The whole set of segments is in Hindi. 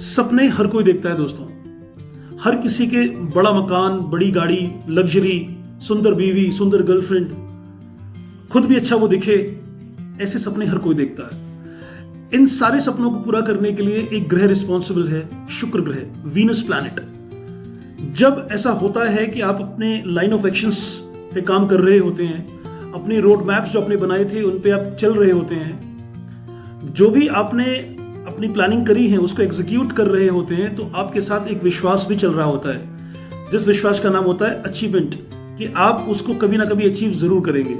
सपने हर कोई देखता है दोस्तों। हर किसी के बड़ा मकान, बड़ी गाड़ी, लग्जरी, सुंदर बीवी, सुंदर गर्लफ्रेंड, खुद भी अच्छा वो दिखे, ऐसे सपने हर कोई देखता है। इन सारे सपनों को पूरा करने के लिए एक ग्रह रिस्पॉन्सिबल है, शुक्र ग्रह, वीनस प्लैनेट। जब ऐसा होता है कि आप अपने लाइन ऑफ एक्शंस पे काम कर रहे होते हैं, अपने रोड मैप्स जो आपने बनाए थे उन पे आप चल रहे होते हैं, जो भी आपने अपनी प्लानिंग करी है उसको एग्जीक्यूट कर रहे होते हैं, तो आपके साथ एक विश्वास भी चल रहा होता है, जिस विश्वास का नाम होता है अचीवमेंट, कि आप उसको कभी ना कभी अचीव जरूर करेंगे।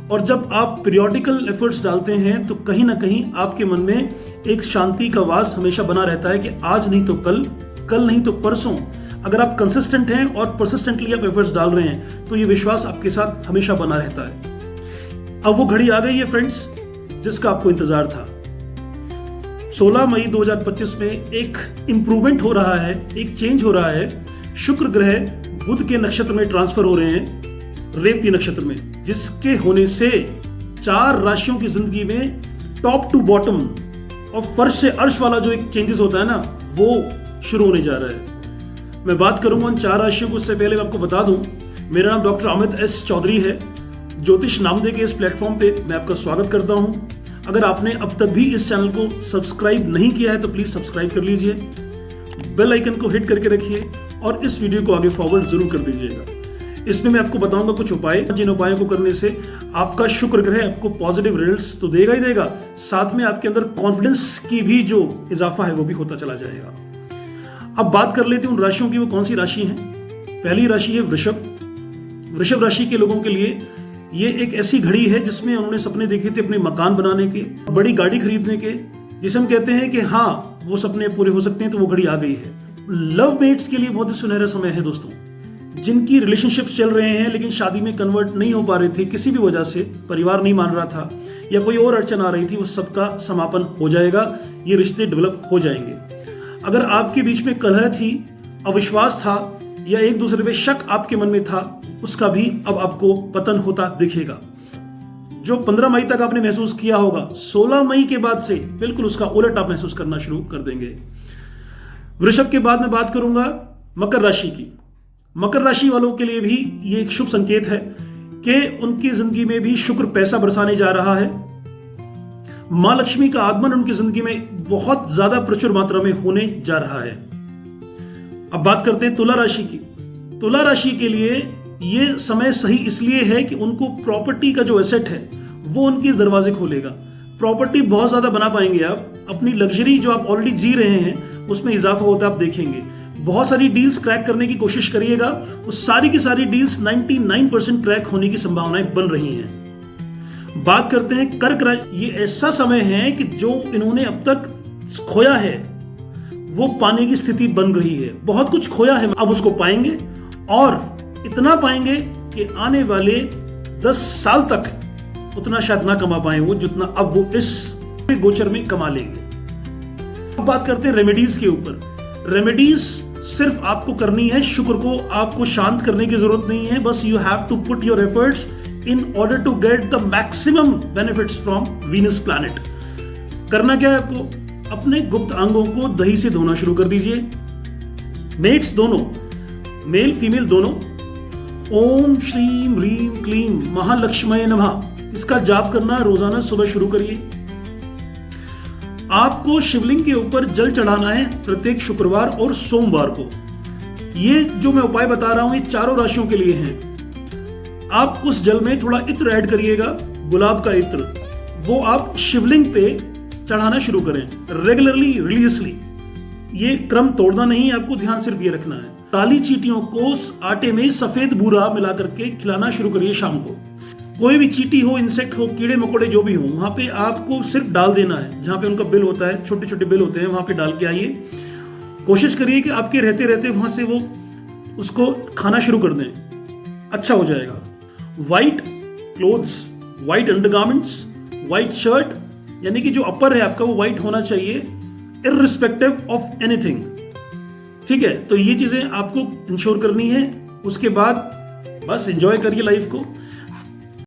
और जब आप पीरियोडिकल एफर्ट्स डालते हैं तो कहीं ना कहीं आपके मन में एक शांति का वास हमेशा बना रहता है कि आज नहीं तो कल, कल नहीं तो परसों। अगर आप कंसिस्टेंट हैं और परसिस्टेंटली आप एफर्ट्स डाल रहे हैं तो ये विश्वास आपके साथ हमेशा बना रहता है। अब वो घड़ी आ गई है फ्रेंड्स, जिसका आपको इंतजार था। 16 मई 2025 में एक इंप्रूवमेंट हो रहा है, एक चेंज हो रहा है। शुक्र ग्रह बुध के नक्षत्र में ट्रांसफर हो रहे हैं, रेवती नक्षत्र में, जिसके होने से 4 राशियों की जिंदगी में टॉप टू बॉटम और फर्श से अर्श वाला जो एक चेंजेस होता है ना, वो शुरू होने जा रहा है। मैं बात करूंगा उन 4 राशियों को। उससे पहले मैं आपको बता दूं, मेरा नाम डॉक्टर अमित एस चौधरी है। ज्योतिष नामदे के इस प्लेटफॉर्म पे मैं आपका स्वागत करता हूं। अगर आपने अब तक भी इस चैनल को सब्सक्राइब नहीं किया है तो प्लीज सब्सक्राइब कर लीजिए, बेल आइकन को हिट करके रखिए और इस वीडियो को आगे फॉरवर्ड जरूर कर दीजिएगा। इसमें मैं आपको बताऊंगा कुछ उपाय, जिन उपायों को करने से आपका शुक्र ग्रह आपको पॉजिटिव रिजल्ट्स तो देगा ही देगा, साथ में आपके अंदर कॉन्फिडेंस की भी जो इजाफा है वो भी होता चला जाएगा। अब बात कर लेते हैं उन राशियों की, वो कौन सी राशि है। पहली राशि है वृषभ। वृषभ राशि के लोगों के लिए ये एक ऐसी घड़ी है जिसमें उन्होंने सपने देखे थे अपने मकान बनाने के, बड़ी गाड़ी खरीदने के, जिसे हम कहते हैं कि हाँ वो सपने पूरे हो सकते हैं, तो वो घड़ी आ गई है। लव मेट्स के लिए बहुत ही सुनहरा समय है दोस्तों। जिनकी रिलेशनशिप्स चल रहे हैं लेकिन शादी में कन्वर्ट नहीं हो पा रहे थे, किसी भी वजह से परिवार नहीं मान रहा था या कोई और अड़चन आ रही थी, वो सबका समापन हो जाएगा। ये रिश्ते डेवलप हो जाएंगे। अगर आपके बीच में कलह थी, अविश्वास था या एक दूसरे पे शक आपके मन में था, उसका भी अब आपको पतन होता दिखेगा। जो 15 मई तक आपने महसूस किया होगा, 16 मई के बाद से बिल्कुल उसका उलट आप महसूस करना शुरू कर देंगे। वृषभ के बाद मैं बात करूंगा मकर राशि की। मकर राशि वालों के लिए भी ये एक शुभ संकेत है कि उनकी जिंदगी में भी शुक्र पैसा बरसाने जा रहा है। मां लक्ष्मी का आगमन उनकी जिंदगी में बहुत ज्यादा प्रचुर मात्रा में होने जा रहा है। अब बात करते हैं तुला राशि की। तुला राशि के लिए ये समय सही इसलिए है कि उनको प्रॉपर्टी का जो एसेट है वो उनके दरवाजे खोलेगा। प्रॉपर्टी बहुत ज्यादा बना पाएंगे आप। अपनी लग्जरी जो आप ऑलरेडी जी रहे हैं उसमें इजाफा होता आप देखेंगे। बहुत सारी डील्स क्रैक करने की कोशिश करिएगा, वो सारी की सारी डील्स 99% क्रैक होने की संभावनाएं बन रही हैं। बात करते हैं कर्क राशि। ये ऐसा समय है कि जो इन्होंने अब तक खोया है वो पाने की स्थिति बन रही है। बहुत कुछ खोया है, अब उसको पाएंगे और इतना पाएंगे कि आने वाले 10 साल तक उतना शायद ना कमा पाए वो, जितना अब वो इस गोचर में कमा लेंगे। अब बात करते हैं रेमेडीज के ऊपर। रेमेडीज सिर्फ आपको करनी है, शुक्र को आपको शांत करने की जरूरत नहीं है। बस you have to put your efforts in order to get the maximum benefits from Venus planet. करना क्या है आपको? अपने गुप्त अंगों को दही से धोना शुरू कर दीजिए। मेट्स दोनों, मेल फीमेल दोनों, ओम श्रीम ह्रीम क्लीम महालक्ष्मय नमः, इसका जाप करना रोजाना सुबह शुरू करिए। आपको शिवलिंग के ऊपर जल चढ़ाना है प्रत्येक शुक्रवार और सोमवार को। ये जो मैं उपाय बता रहा हूं ये चारों राशियों के लिए हैं। आप उस जल में थोड़ा इत्र ऐड करिएगा, गुलाब का इत्र, वो आप शिवलिंग पे चढ़ाना शुरू करें रेगुलरली, रिलीजियसली। ये क्रम तोड़ना नहीं है, आपको ध्यान सिर्फ ये रखना है। काली चींटियों को आटे में सफेद बूरा मिला करके खिलाना शुरू करिए शाम को। कोई भी चींटी हो, इंसेक्ट हो, कीड़े मकोड़े जो भी हो, वहां पे आपको सिर्फ डाल देना है। जहां पे उनका बिल होता है, छोटे छोटे बिल होते हैं, वहां पे डाल के आइए। कोशिश करिए कि आपके रहते रहते वहां से वो उसको खाना शुरू कर दें, अच्छा हो जाएगा। White clothes, white undergarments, white shirt, यानी कि जो अपर है आपका वो व्हाइट होना चाहिए, इररिस्पेक्टिव ऑफ एनीथिंग। ठीक है, तो ये चीजें आपको इंश्योर करनी है। उसके बाद बस एंजॉय करिए लाइफ को।